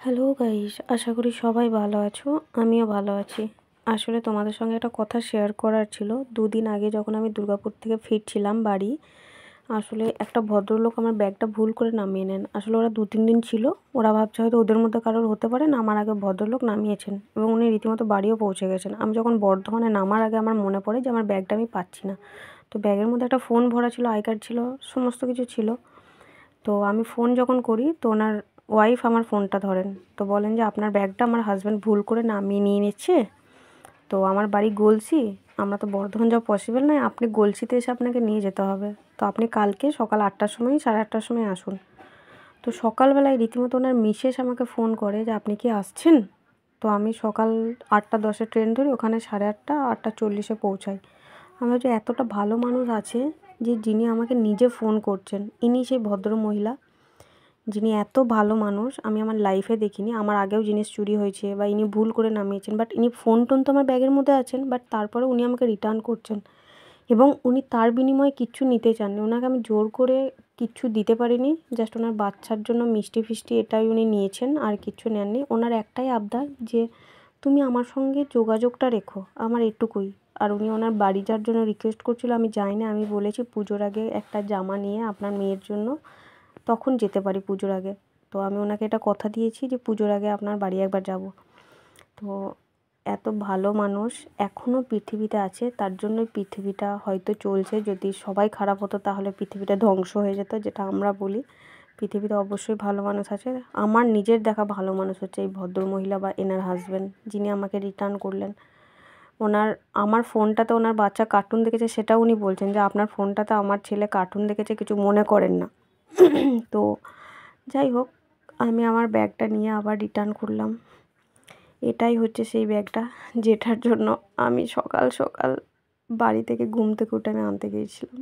Hello guys, আশা করি সবাই ভালো আছো। আমিও ভালো আছি। আসলে তোমাদের সঙ্গে একটা কথা শেয়ার করার ছিল। দুদিন আগে যখন আমি দুর্গাপুর থেকে ফিরছিলাম বাড়ি, আসলে একটা ভদ্রলোক আমার ব্যাগটা ভুল করে নামিয়ে নেন। আসলে ওরা 2-3 দিন ছিল। ওরা ভাবছে হয়তো ওদের মধ্যে কারোর হতে পারে, না আমার আগে ভদ্রলোক নামিয়েছেন এবং উনি রীতিমতো বাড়িও পৌঁছে গেছেন। আমি যখন বর্ধমানে নামার আগে আমার মনে পড়ে যে আমার ব্যাগটা আমি পাচ্ছি না। তো ব্যাগের মধ্যে একটা ফোন ভরা ছিল, আই কার্ড ছিল, সমস্ত কিছু ছিল। তো আমি ফোন যখন করি তো ওনার ওয়াইফ আমার ফোনটা ধরেন। তো বলেন যে আপনার ব্যাগটা আমার হাজব্যান্ড ভুল করে নামিয়ে নিয়ে নিচ্ছে। তো আমার বাড়ি গলসি, আমরা তো বর্ধমান যাওয়া পসিবল নয়, আপনি গলসিতে এসে আপনাকে নিয়ে যেতে হবে। তো আপনি কালকে সকাল 8টার সময় 8:30টার সময় আসুন। তো সকালবেলায় রীতিমতো ওনার মিসেস আমাকে ফোন করে যে আপনি কি আসছেন। তো আমি সকাল 8:10-এর ট্রেন ধরি, ওখানে 8:30 8:40-এ পৌঁছাই। আমার যে এতটা ভালো মানুষ আছে যে যিনি আমাকে নিজে ফোন করছেন, ইনি সেই ভদ্র মহিলা যিনি এত ভালো মানুষ আমি আমার লাইফে দেখিনি। আমার আগেও জিনিস চুরি হয়েছে বা ইনি ভুল করে নামিয়েছেন, বাট ইনি ফোন টোন তো আমার ব্যাগের মধ্যে আছেন, বাট তারপরে উনি আমাকে রিটার্ন করছেন এবং উনি তার বিনিময়ে কিচ্ছু নিতে চাননি। ওনাকে আমি জোর করে কিচ্ছু দিতে পারিনি, জাস্ট ওনার বাচ্চার জন্য মিষ্টি ফিষ্টি এটাই উনি নিয়েছেন, আর কিচ্ছু নেননি। ওনার একটাই আবদার যে তুমি আমার সঙ্গে যোগাযোগটা রেখো, আমার এটুকুই। আর উনি ওনার বাড়ি যাওয়ার জন্য রিকোয়েস্ট করছিল, আমি যাইনি। আমি বলেছি পুজোর আগে একটা জামা নিয়ে আপনার মেয়ের জন্য তখন যেতে পারি পুজোর আগে। তো আমি ওনাকে এটা কথা দিয়েছি যে পুজোর আগে আপনার বাড়ি একবার যাব। তো এত ভালো মানুষ এখনও পৃথিবীতে আছে, তার জন্যই পৃথিবীটা হয়তো চলছে। যদি সবাই খারাপ হতো তাহলে পৃথিবীটা ধ্বংস হয়ে যেত, যেটা আমরা বলি। পৃথিবীতে অবশ্যই ভালো মানুষ আছে। আমার নিজের দেখা ভালো মানুষ হচ্ছে এই ভদ্রমহিলা বা এনার হাজব্যান্ড, যিনি আমাকে রিটার্ন করলেন। আমার ফোনটাতে ওনার বাচ্চা কার্টুন দেখেছে, সেটাও উনি বলছেন যে আপনার ফোনটাতে আমার ছেলে কার্টুন দেখেছে, কিছু মনে করেন না। তো যাই হোক, আমি আমার ব্যাগটা নিয়ে আবার রিটার্ন করলাম। এটাই হচ্ছে সেই ব্যাগটা যেটার জন্য আমি সকাল সকাল বাড়ি থেকে ঘুম থেকে উঠে আমি আনতে গিয়েছিলাম।